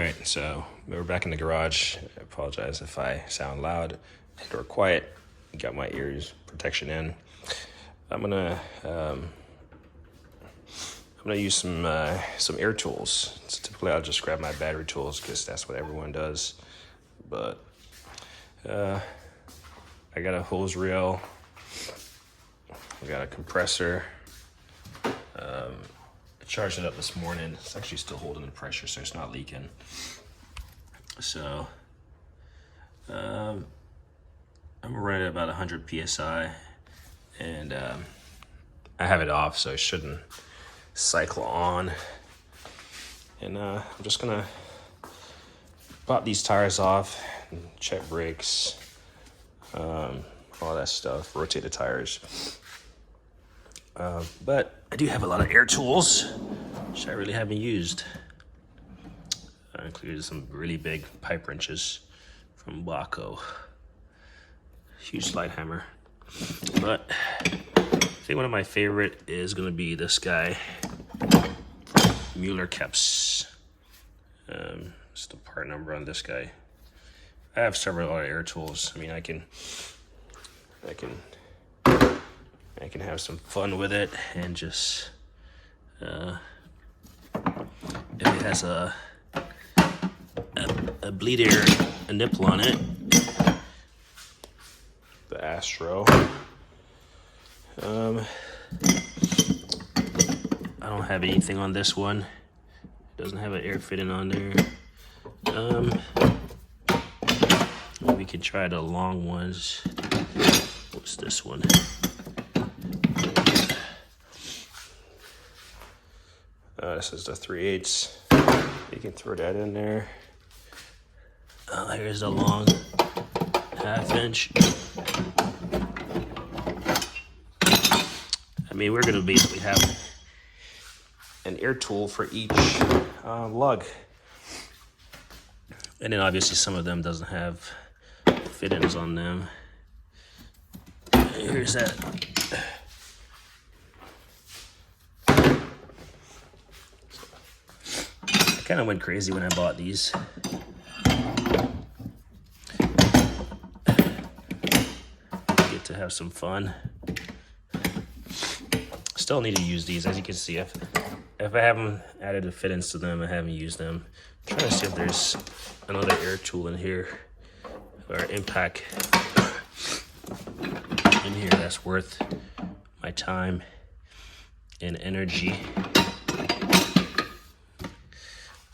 Alright, so we're back in the garage. I apologize if I sound loud or quiet. Got my ears protection in. I'm gonna use some air tools. So typically I'll just grab my battery tools because that's what everyone does. But I got a hose reel. I got a compressor. I charged it up this morning. It's actually still holding the pressure, so it's not leaking. So I'm running at about 100 psi, and I have it off, so it shouldn't cycle on. And I'm just gonna pop these tires off and check brakes, all that stuff, rotate the tires. But I do have a lot of air tools, which I really haven't used. I included some really big pipe wrenches from Waco. Huge slide hammer. But I think one of my favorite is gonna be this guy, Mueller Keups. It's the part number on this guy. I have several other air tools. I mean, I can have some fun with it and just if it has a bleed air, a nipple on it, the Astro. I don't have anything on this one. It doesn't have an air fitting on there. We can try the long ones. What's this one? This is the 3/8. You can throw that in there. Here's the long 1/2 inch. I mean, we're gonna basically have an air tool for each lug. And then obviously some of them doesn't have fittings on them. Here's that. I kind of went crazy when I bought these. Get to have some fun. Still need to use these, as you can see. If I haven't added the fittings to them, I haven't used them. I'm trying to see if there's another air tool in here, or impact in here that's worth my time and energy.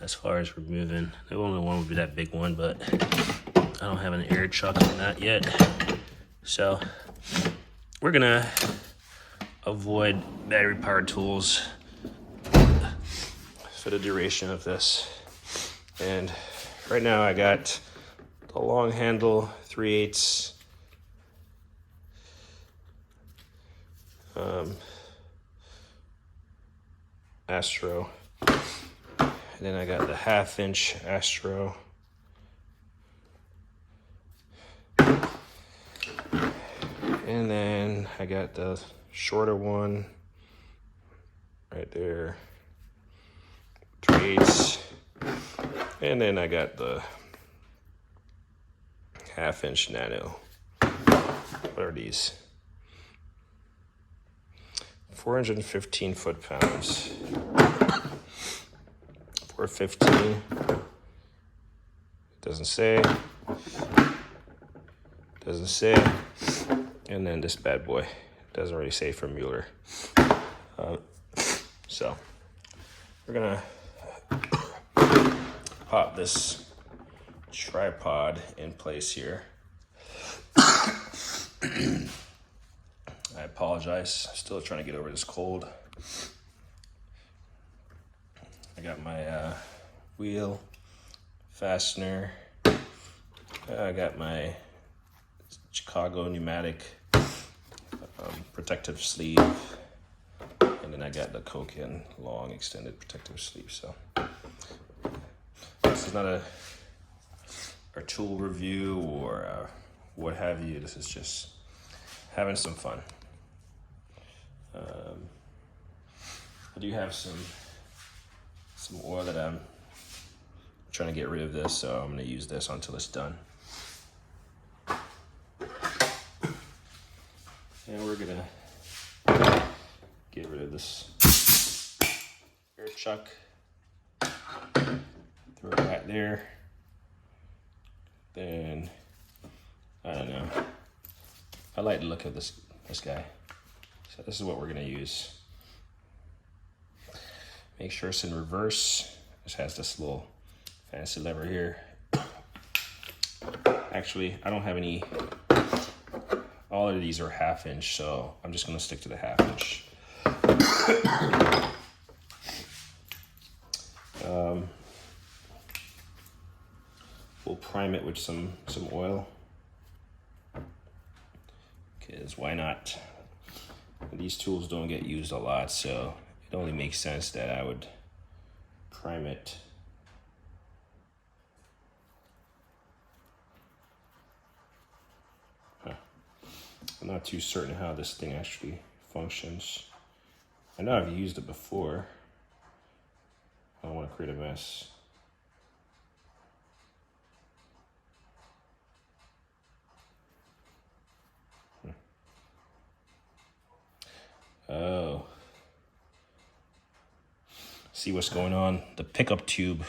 As far as removing, the only one would be that big one, but I don't have an air chuck on that yet. So we're gonna avoid battery powered tools for the duration of this. And right now I got the long handle 3/8 Astro. And then I got the 1/2 inch Astro. And then I got the shorter one right there, 3/8. And then I got the 1/2 inch nano. What are these? 415 foot-pounds. 415. Doesn't say. Doesn't say. And then this bad boy. Doesn't really say from Mueller. So we're gonna pop this tripod in place here. I apologize. Still trying to get over this cold. I got my wheel fastener. I got my Chicago pneumatic protective sleeve, and then I got the Koken long extended protective sleeve. So this is not a tool review or what have you. This is just having some fun. I do have some oil that I'm trying to get rid of this, so I'm gonna use this until it's done. And we're gonna get rid of this air chuck. Throw it right there. Then, I don't know. I like the look of this guy. So this is what we're gonna use. Make sure it's in reverse. This has this little fancy lever here. Actually, I don't have any, all of these are 1/2 inch, so I'm just gonna stick to the 1/2 inch. We'll prime it with some oil, because why not? These tools don't get used a lot, so it only makes sense that I would prime it. I'm not too certain how this thing actually functions. I know I've used it before. I don't want to create a mess. Oh. See what's going on? The pickup tube,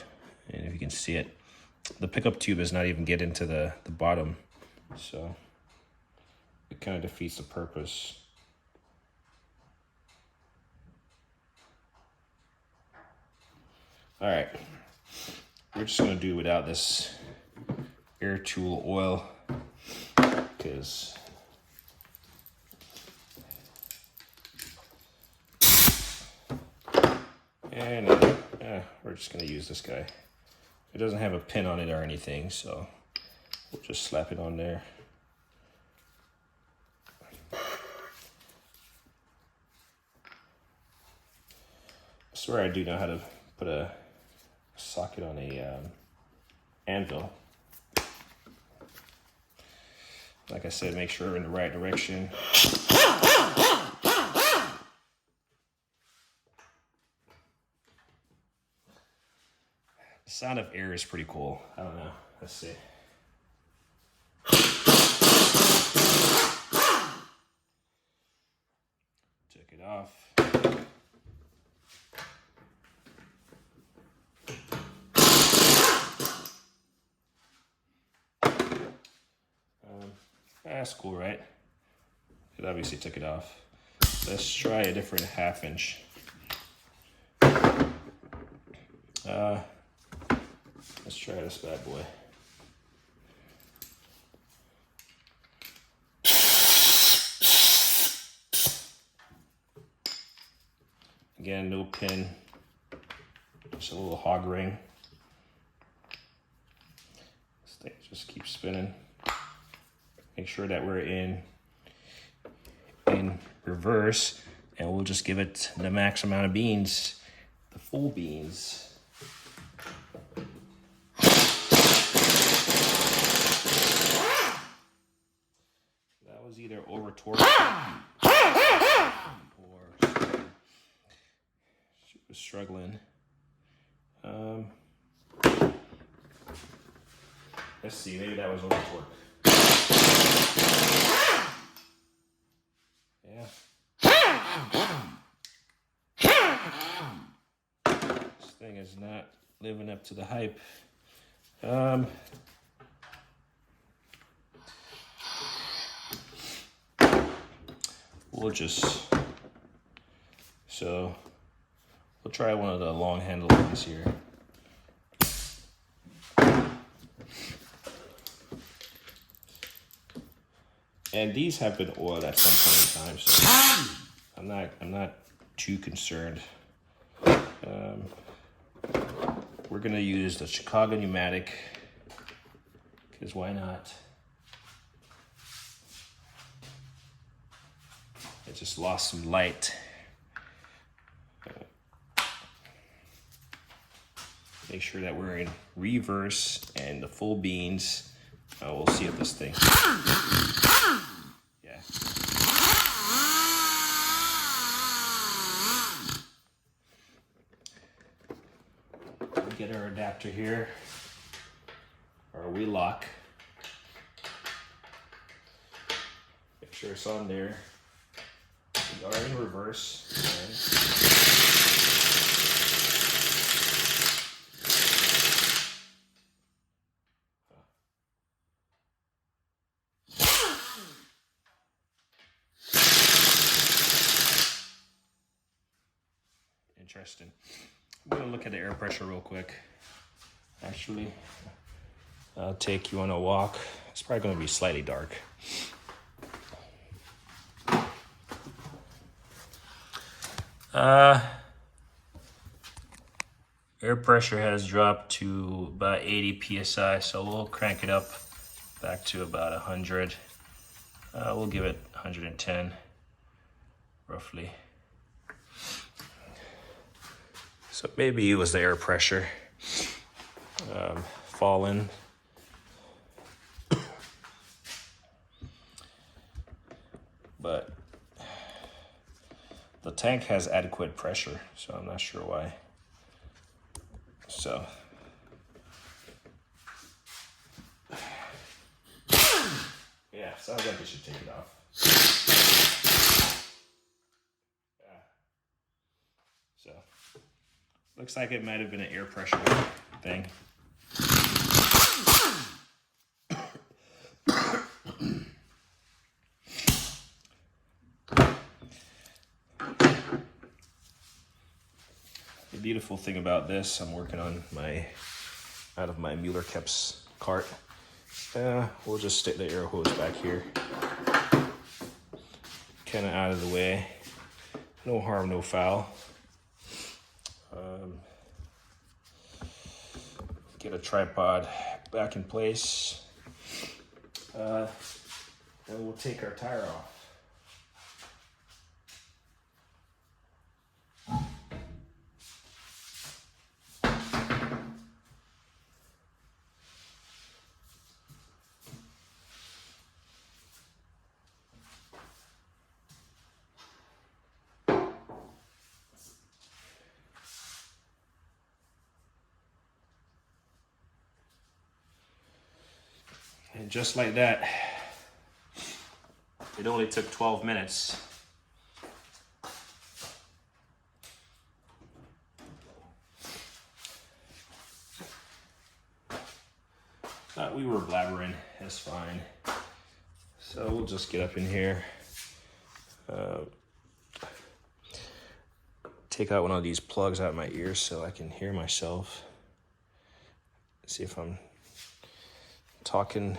and if you can see it, the pickup tube is not even getting to the bottom, so it kind of defeats the purpose. All right, we're just gonna do without this air tool oil, because and we're just gonna use this guy. It doesn't have a pin on it or anything, so we'll just slap it on there. I swear I do know how to put a socket on a anvil. Like I said, make sure we're in the right direction. The sound of air is pretty cool. I don't know. Let's see. Took it off. That's cool, right? It obviously took it off. Let's try a different 1/2 inch. Let's try this bad boy. Again, no pin, just a little hog ring. This thing just keeps spinning. Make sure that we're in reverse, and we'll just give it the max amount of beans, the full beans. That was either over torque or she was struggling. Let's see, maybe that was over torque. Yeah. This thing is not living up to the hype. We'll try one of the long handle ones here. And these have been oiled at some point in time, so I'm not too concerned. We're gonna use the Chicago pneumatic, because why not? It just lost some light. Make sure that we're in reverse and the full beans. We'll see if this thing. Yeah. Get our adapter here. our wheel lock. Make sure it's on there. We are in reverse. Interesting. I'm gonna look at the air pressure real quick. Actually, I'll take you on a walk. It's probably gonna be slightly dark. Air pressure has dropped to about 80 psi, so we'll crank it up back to about 100. We'll give it 110, roughly. So maybe it was the air pressure falling. But the tank has adequate pressure, so I'm not sure why. So yeah, sounds like I should take it off. Yeah. So looks like it might have been an air pressure thing. The beautiful thing about this, I'm working on out of my Mueller Keups cart. We'll just stick the air hose back here, kind of out of the way. No harm, no foul. Get a tripod back in place. And we'll take our tire off. And just like that, it only took 12 minutes. Thought we were blabbering, that's fine. So we'll just get up in here. Take out one of these plugs out of my ears so I can hear myself. See if I'm talking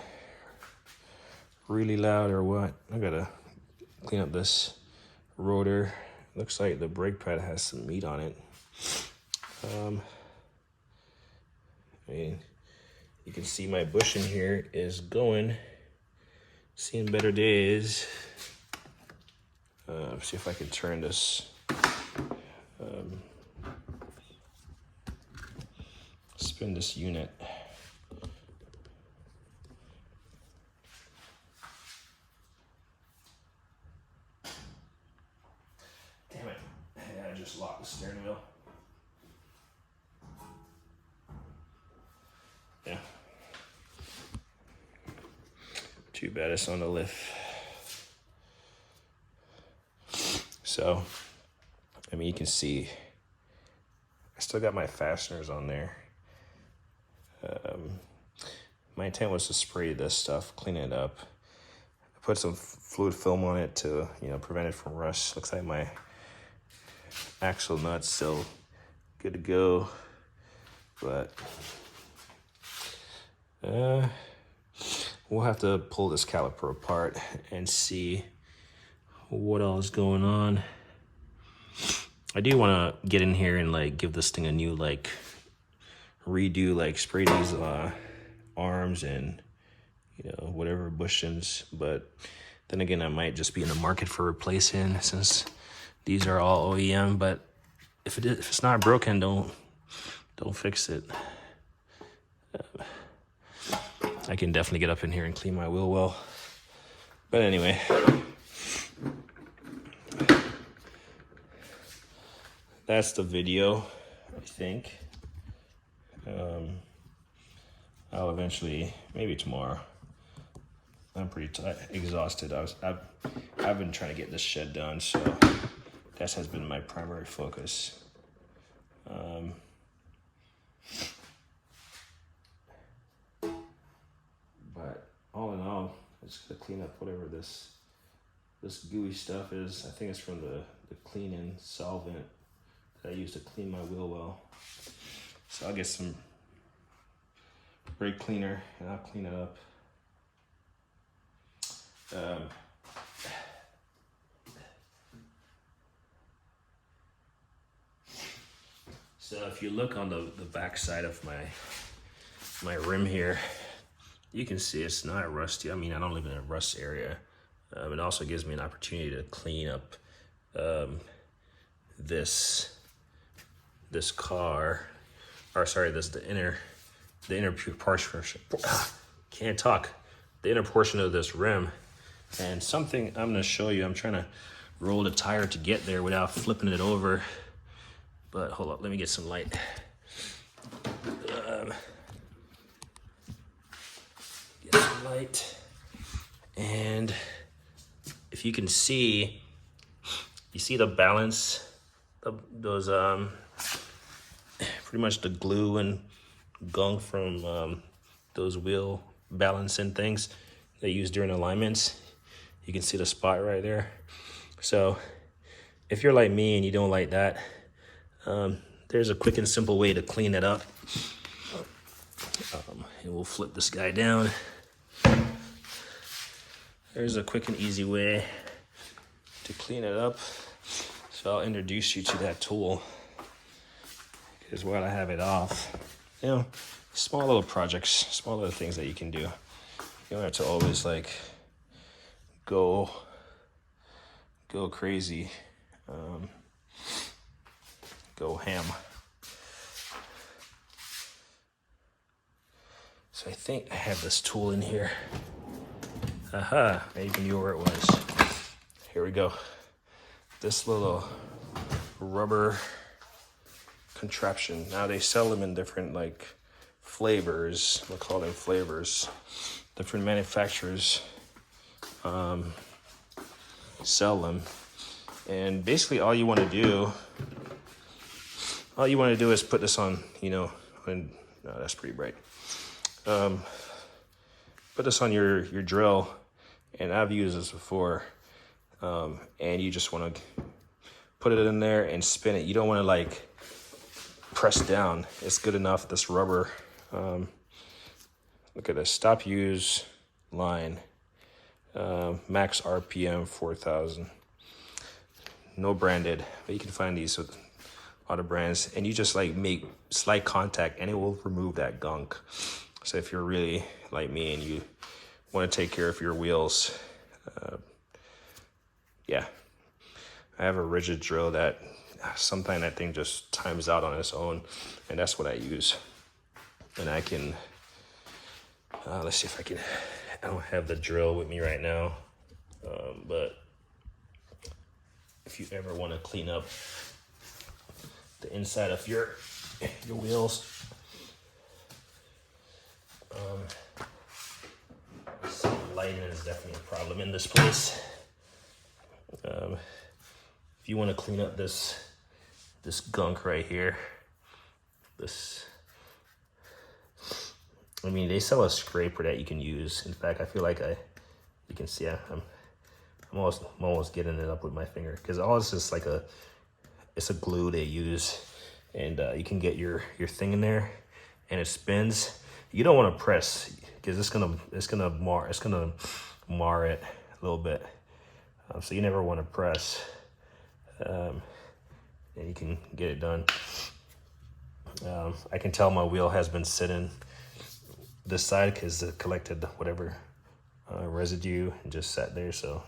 really loud or what. I gotta clean up this rotor. Looks like the brake pad has some meat on it. I mean, you can see my bushing here is going, seeing better days. See if I can turn this. Spin this unit. Damn it. Yeah, I just locked the steering wheel. Yeah. Too bad it's on the lift. So, I mean, you can see I still got my fasteners on there. My intent was to spray this stuff, clean it up. I put some fluid film on it to, prevent it from rust. Looks like my axle nut's still good to go, but we'll have to pull this caliper apart and see what else is going on. I do want to get in here and give this thing a new redo, spray these arms and whatever bushings, but then again I might just be in the market for replacing since these are all OEM. But if it's not broken, don't fix it. I can definitely get up in here and clean my wheel well. But anyway, that's the video, I think. I'll eventually, maybe tomorrow. I'm pretty exhausted. I've been trying to get this shed done, so that has been my primary focus. But all in all, I just gotta clean up whatever this gooey stuff is. I think it's from the cleaning solvent that I use to clean my wheel well. So I'll get some brake cleaner and I'll clean it up. So if you look on the back side of my rim here, you can see it's not rusty. I mean, I don't live in a rust area. It also gives me an opportunity to clean up this car, or sorry, the inner portion. Can't talk. The inner portion of this rim. And something I'm gonna show you. I'm trying to roll the tire to get there without flipping it over. But hold up, let me get some light. Get some light. And if you can see, you see the balance, those pretty much the glue and gunk from those wheel balancing things they use during alignments. You can see the spot right there. So if you're like me and you don't like that, there's a quick and simple way to clean it up. And we'll flip this guy down. There's a quick and easy way to clean it up. So I'll introduce you to that tool. Because while I have it off, you know, small little projects, small little things that you can do. You don't have to always like go crazy, go ham. So I think I have this tool in here. Aha, I even knew where it was. Here we go. This little rubber contraption. Now they sell them in different like flavors. We'll call them flavors. Different manufacturers sell them. And basically all you want to do is put this on, you know, and no, that's pretty bright. Put this on your drill, and I've used this before, and you just want to put it in there and spin it. You don't want to like press down. It's good enough, this rubber. Look at this, stop use line, max RPM 4,000. No branded, but you can find these with other brands, and you just like make slight contact and it will remove that gunk. So if you're really like me and you want to take care of your wheels, yeah, I have a rigid drill that sometimes that thing just times out on its own, and that's what I use. And I can, let's see if I can, I don't have the drill with me right now, but if you ever want to clean up the inside of your wheels, lighting is definitely a problem in this place. If you want to clean up this gunk right here, I mean, they sell a scraper that you can use. In fact, I feel like you can see I'm almost getting it up with my finger, because all this is like it's a glue they use, and you can get your thing in there, and it spins. You don't want to press, because it's gonna mar it a little bit. So you never want to press, and you can get it done. I can tell my wheel has been sitting this side because it collected whatever residue and just sat there. So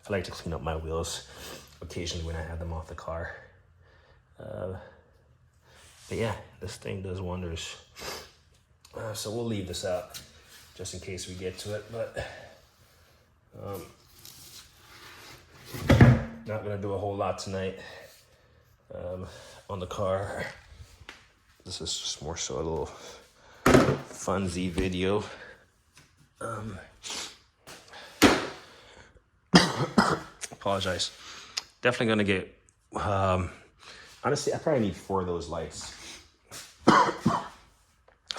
I like to clean up my wheels occasionally when I have them off the car. But yeah, this thing does wonders. So we'll leave this out just in case we get to it, but not gonna do a whole lot tonight on the car. This is just more so a little funsy video. Apologize. Definitely gonna get, honestly, I probably need 4 of those lights. I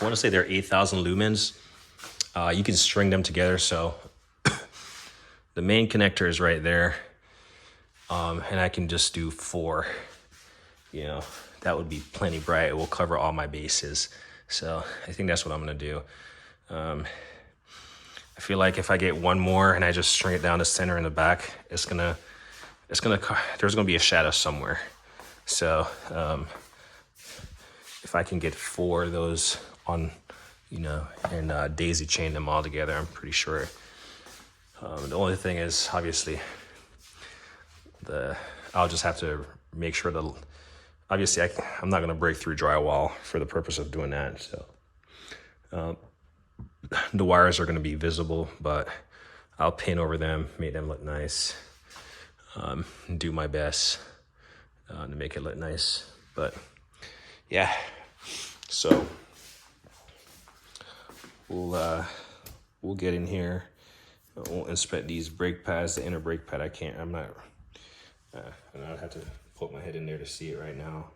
wanna say they're 8,000 lumens. You can string them together, so the main connector is right there. And I can just do 4, you know, that would be plenty bright. It will cover all my bases. So I think that's what I'm gonna do. I feel like if I get 1 more and I just string it down the center and the back, there's gonna be a shadow somewhere. So if I can get 4 of those on, you know, and daisy chain them all together, I'm pretty sure. The only thing is, obviously, I'll just have to make sure obviously I'm not gonna break through drywall for the purpose of doing that. So the wires are gonna be visible, but I'll paint over them, make them look nice, do my best to make it look nice. But yeah, so we'll get in here. We'll inspect these brake pads. The inner brake pad, and I'd have to poke my head in there to see it right now.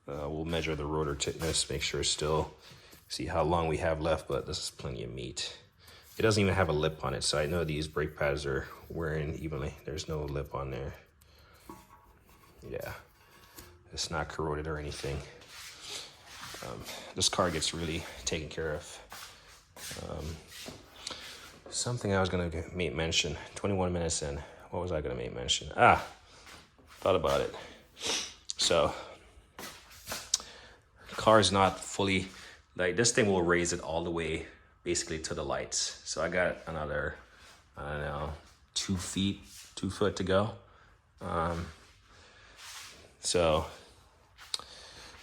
We'll measure the rotor thickness, make sure it's still, see how long we have left, but this is plenty of meat. It doesn't even have a lip on it, so I know these brake pads are wearing evenly. There's no lip on there. Yeah, it's not corroded or anything. This car gets really taken care of. Something I was gonna make mention, 21 minutes in, what was I gonna make mention? Thought about it. So, the car is not fully, like this thing will raise it all the way basically to the lights. So I got another, I don't know, 2 foot to go. So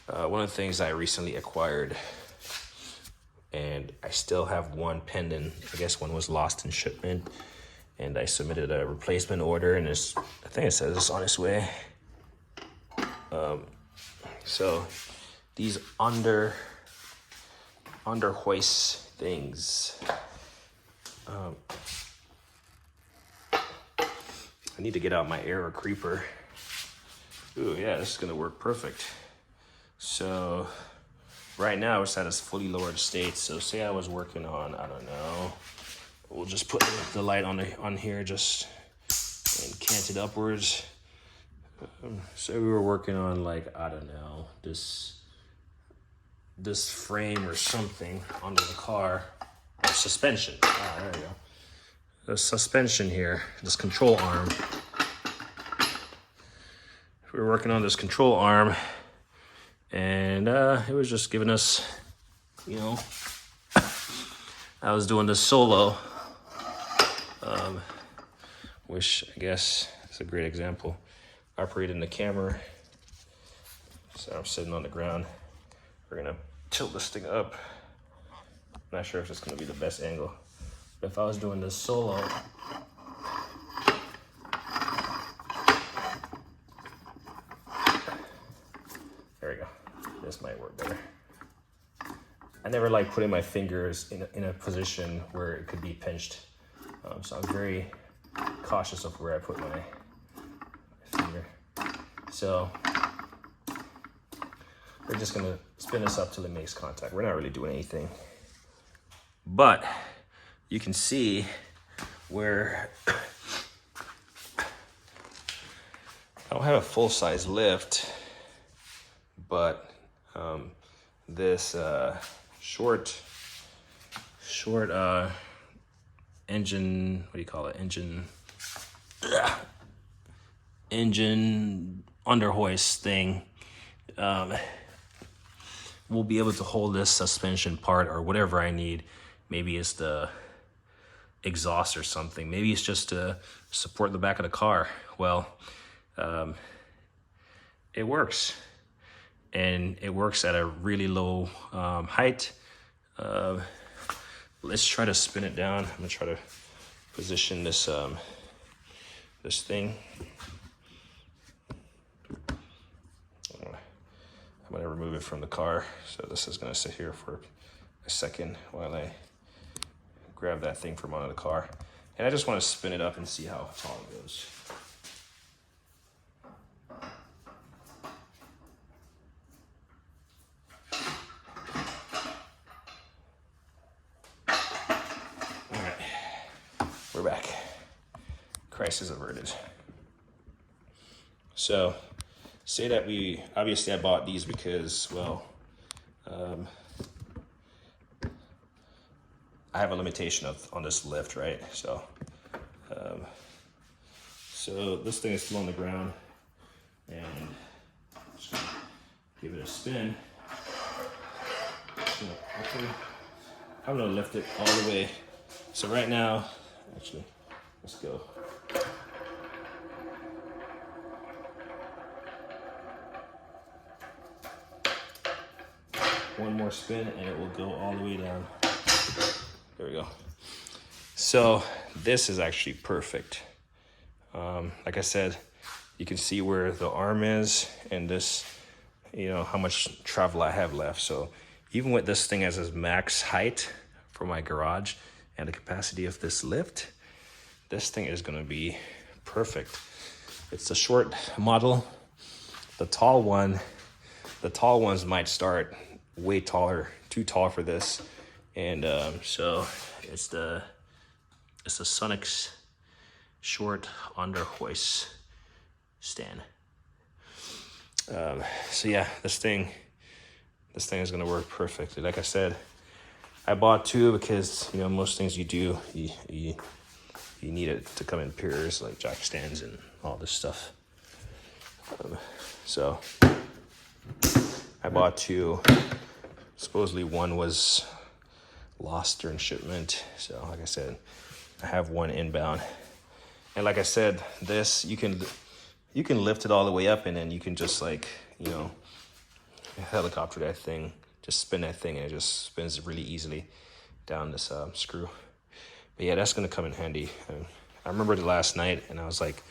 one of the things I recently acquired, and I still have one pending. I guess one was lost in shipment, and I submitted a replacement order, and I think it says it's on its way. So these under hoist things, I need to get out my Aero Creeper. Ooh, yeah, this is gonna work perfect. So right now it's at its fully lowered state. So say I was working on, I don't know, we'll just put the light on here just and cant it upwards. So we were working on, like, I don't know, this frame or something under the car, or suspension. There we go. The suspension here, this control arm. We were working on this control arm, and it was just giving us, you know, I was doing this solo, which I guess is a great example. Operating the camera. So I'm sitting on the ground. We're gonna tilt this thing up. Not sure if it's gonna be the best angle, but if I was doing this solo, there we go. This might work better. I never like putting my fingers in a position where it could be pinched. So I'm very cautious of where I put my finger. So we're just gonna spin this up till it makes contact. We're not really doing anything, but you can see where I don't have a full-size lift, but this short engine, what do you call it? Engine under hoist thing will be able to hold this suspension part or whatever I need. Maybe it's the exhaust or something. Maybe it's just to support the back of the car. Well, it works, and it works at a really low height. Let's try to spin it down. I'm gonna try to position this this thing. I'm gonna remove it from the car. So this is gonna sit here for a second while I grab that thing from under the car. And I just wanna spin it up and see how tall it goes. All right, we're back. Crisis averted. So, say that obviously I bought these because, well, I have a limitation on this lift, right? So, so this thing is still on the ground, and just gonna give it a spin. So, okay, I'm gonna lift it all the way. So right now, actually, let's go. One more spin and it will go all the way down. There we go. So this is actually perfect. Like I said, you can see where the arm is and this, you know, how much travel I have left. So even with this thing as its max height for my garage and the capacity of this lift, this thing is gonna be perfect. It's a short model. The tall ones might start way taller, too tall for this. And so it's the Sonic's short under hoist stand. So yeah, this thing is gonna work perfectly. Like I said, I bought two because, you know, most things you do, you need it to come in pairs, like jack stands and all this stuff. So I bought two. Supposedly one was lost during shipment. So like I said, I have one inbound. And like I said, this, you can lift it all the way up and then you can just, like, you know, helicopter that thing, just spin that thing and it just spins really easily down this screw. But yeah, that's gonna come in handy. I remember the last night and I was like,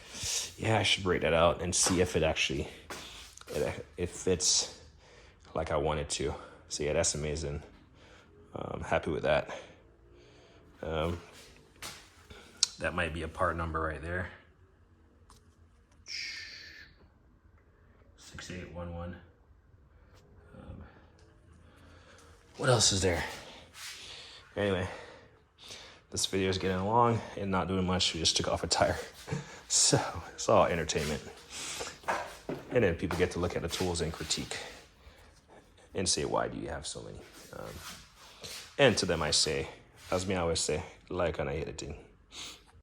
yeah, I should break that out and see if it fits like I want it to. So yeah, that's amazing. I'm happy with that. That might be a part number right there. 6811. What else is there? Anyway, this video is getting long and not doing much. We just took off a tire. So it's all entertainment. And then people get to look at the tools and critique and say, why do you have so many? And to them I say, as me always say, like on editing.